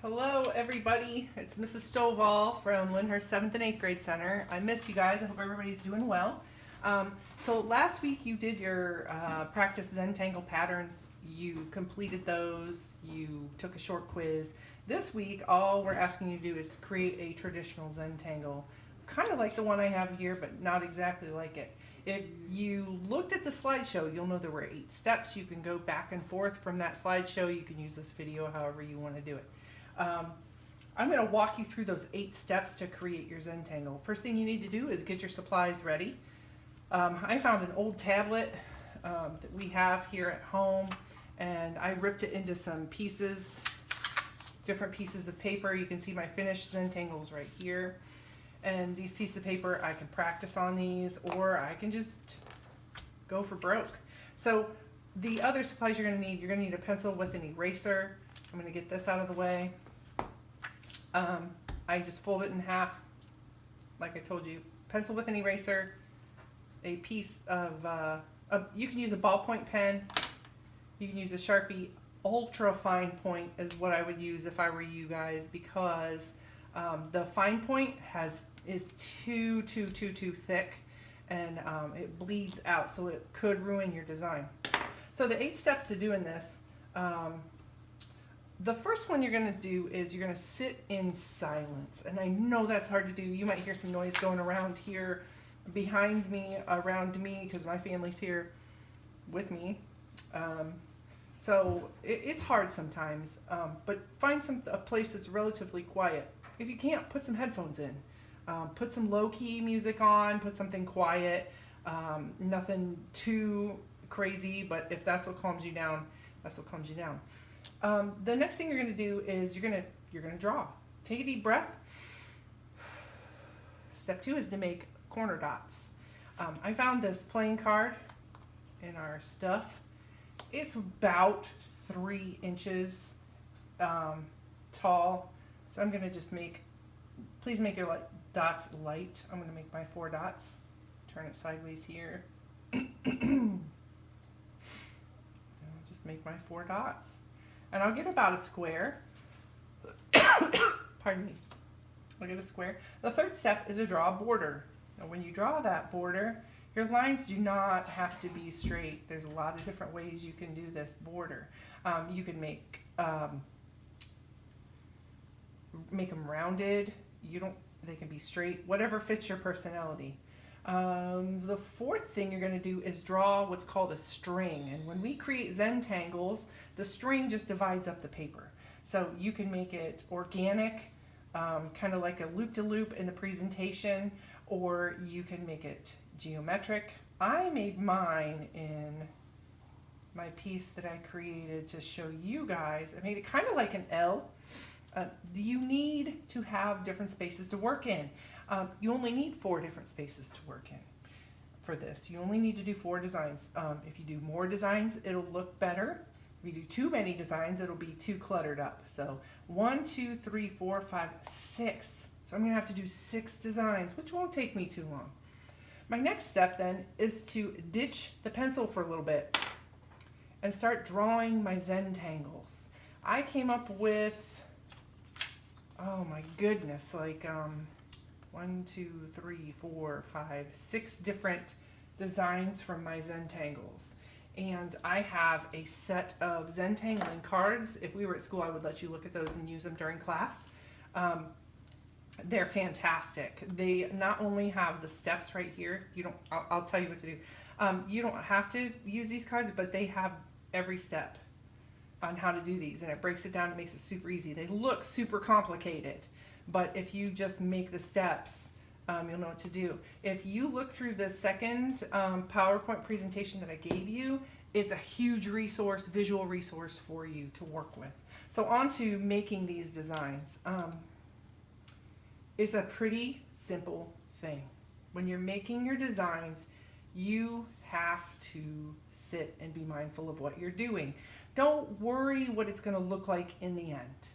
Hello everybody, it's Mrs. Stovall from Lyndhurst 7th and 8th grade center. I miss you guys, I hope everybody's doing well. So last week you did your practice Zentangle patterns, you completed those, you took a short quiz. This week all we're asking you to do is create a traditional Zentangle, kind of like the one I have here but not exactly like it. If you looked at the slideshow, you'll know there were 8 steps. You can go back and forth from that slideshow. You can use this video however you want to do it. I'm going to walk you through those 8 steps to create your Zentangle. First thing you need to do is get your supplies ready. I found an old tablet that we have here at home, and I ripped it into some pieces, different pieces of paper. You can see my finished Zentangles right here. And these pieces of paper, I can practice on these, or I can just go for broke. So the other supplies you're going to need a pencil with an eraser. I'm going to get this out of the way. I just fold it in half, like I told you. Pencil with an eraser, a piece of, you can use a ballpoint pen, you can use a Sharpie. Ultra fine point is what I would use if I were you guys, because the fine point is too thick, and it bleeds out, so it could ruin your design. So the 8 steps to doing this. The first one you're going to do is you're going to sit in silence. And I know that's hard to do. You might hear some noise going around here behind me, around me, because my family's here with me. So it's hard sometimes, but find a place that's relatively quiet. If you can't, put some headphones in. Put some low-key music on, put something quiet, nothing too crazy, but if that's what calms you down, that's what calms you down. The next thing you're going to do is you're going to draw. Take a deep breath. Step 2 is to make corner dots. I found this playing card in our stuff. It's about 3 inches tall. So I'm going to just please make your dots light. I'm going to make my 4 dots. Turn it sideways here. Just make my 4 dots. And I'll get about a square. Pardon me. I'll get a square. The third step is to draw a border. Now when you draw that border, your lines do not have to be straight. There's a lot of different ways you can do this border. You can make them rounded. They can be straight, whatever fits your personality. The fourth thing you're going to do is draw what's called a string. And when we create Zentangles, the string just divides up the paper. So you can make it organic, kind of like a loop-to-loop in the presentation, or you can make it geometric. I made mine in my piece that I created to show you guys. I made it kind of like an L. You need to have different spaces to work in. You only need 4 different spaces to work in for this. You only need to do 4 designs. If you do more designs, it'll look better. If you do too many designs, it'll be too cluttered up. So 1, 2, 3, 4, 5, 6. So I'm going to have to do 6 designs, which won't take me too long. My next step then is to ditch the pencil for a little bit and start drawing my Zentangles. I came up with, oh my goodness, like 1, 2, 3, 4, 5, 6 different designs from my Zentangles. And I have a set of Zentangling cards. If we were at school, I would let you look at those and use them during class. They're fantastic. They not only have the steps right here. I'll tell you what to do. You don't have to use these cards, but they have every step on how to do these, and it breaks it down and makes it super easy. They look super complicated, but if you just make the steps, you'll know what to do. If you look through the second PowerPoint presentation that I gave you, it's a huge resource, visual resource for you to work with. So on to making these designs. It's a pretty simple thing. When you're making your designs, you have to sit and be mindful of what you're doing. Don't worry what it's going to look like in the end.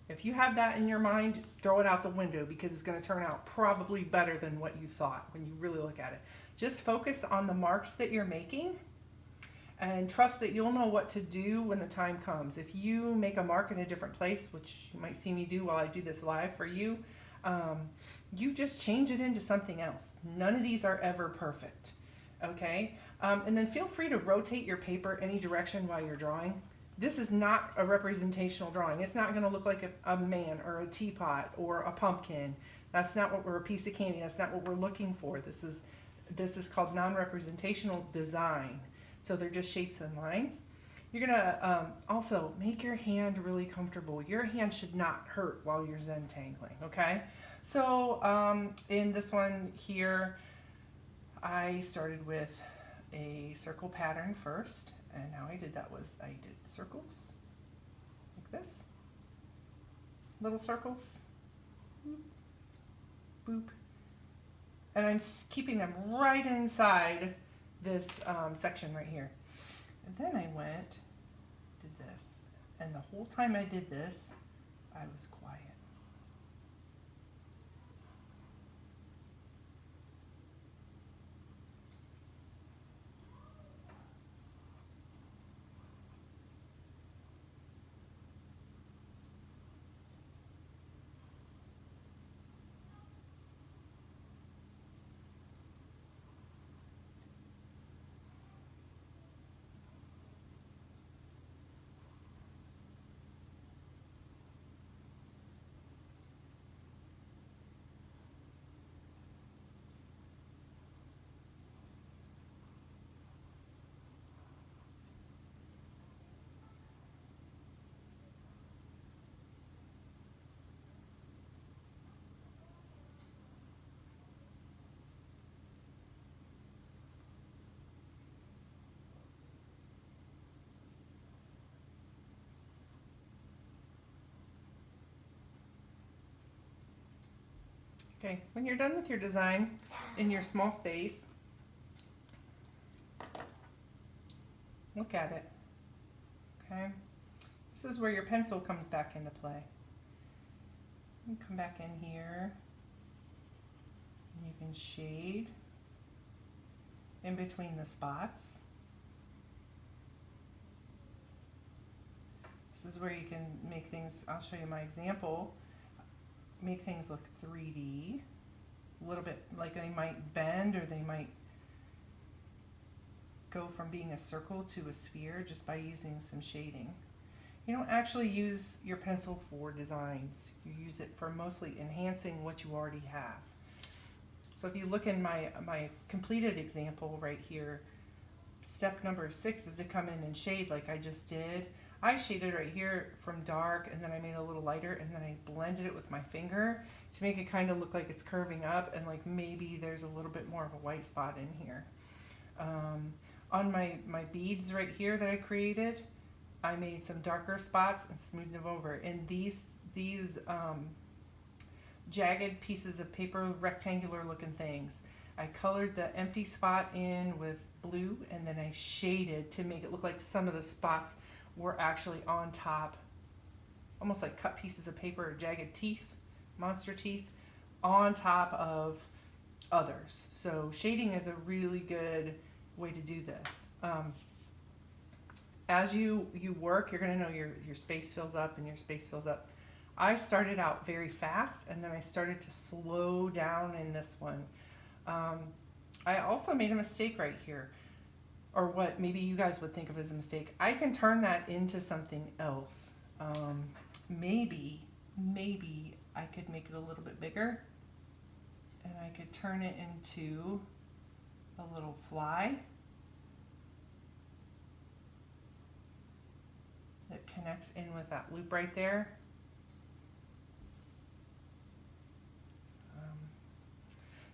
If you have that in your mind, throw it out the window, because it's going to turn out probably better than what you thought when you really look at it. Just focus on the marks that you're making and trust that you'll know what to do when the time comes. If you make a mark in a different place, which you might see me do while I do this live for you, you just change it into something else. None of these are ever perfect, okay? And then feel free to rotate your paper any direction while you're drawing. This is not a representational drawing. It's not going to look like a man or a teapot or a pumpkin. That's not what we're, a piece of candy. That's not what we're looking for. This is called non-representational design. So they're just shapes and lines. You're gonna also make your hand really comfortable. Your hand should not hurt while you're Zentangling, okay? So in this one here, I started with a circle pattern first, and how I did that was I did circles like this, little circles, boop, and I'm keeping them right inside this section right here. And then I did this, and the whole time I did this, I was quiet. Okay, when you're done with your design in your small space, look at it, okay? This is where your pencil comes back into play. You come back in here, and you can shade in between the spots. This is where you can make things, I'll show you my example, make things look 3D, a little bit like they might bend or they might go from being a circle to a sphere just by using some shading. You don't actually use your pencil for designs. You use it for mostly enhancing what you already have. So if you look in my completed example right here, step number 6 is to come in and shade like I just did. I shaded right here from dark, and then I made it a little lighter, and then I blended it with my finger to make it kind of look like it's curving up, and like maybe there's a little bit more of a white spot in here. On my beads right here that I created, I made some darker spots and smoothed them over. And these jagged pieces of paper, rectangular looking things, I colored the empty spot in with blue, and then I shaded to make it look like some of the spots were actually on top, almost like cut pieces of paper or jagged teeth, monster teeth, on top of others. So shading is a really good way to do this. As you work, you're going to know your space fills up and your space fills up. I started out very fast, and then I started to slow down in this one. I also made a mistake right here, or what maybe you guys would think of as a mistake. I can turn that into something else. Maybe I could make it a little bit bigger, and I could turn it into a little fly that connects in with that loop right there.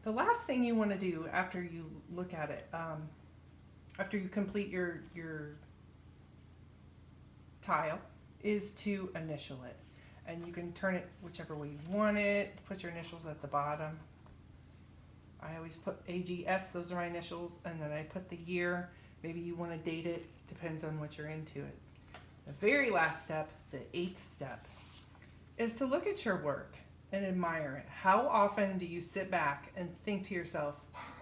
The last thing you want to do after you look at it, after you complete your tile, is to initial it. And you can turn it whichever way you want it, put your initials at the bottom. I always put AGS, those are my initials, and then I put the year. Maybe you want to date it, depends on what you're into it. The very last step, the 8th step, is to look at your work and admire it. How often do you sit back and think to yourself,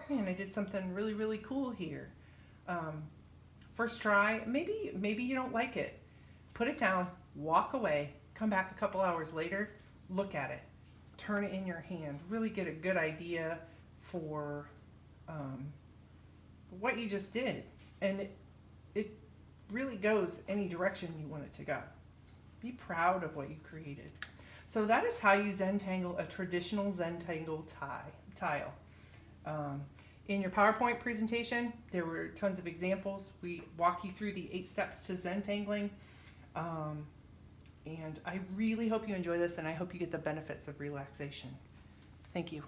man, I did something really, really cool here? First try, maybe you don't like it. Put it down, walk away, come back a couple hours later, look at it, turn it in your hand, really get a good idea for what you just did. And it really goes any direction you want it to go. Be proud of what you created. So that is how you Zentangle a traditional Zentangle tile. In your PowerPoint presentation, there were tons of examples. We walk you through the 8 steps to Zentangling. And I really hope you enjoy this, and I hope you get the benefits of relaxation. Thank you.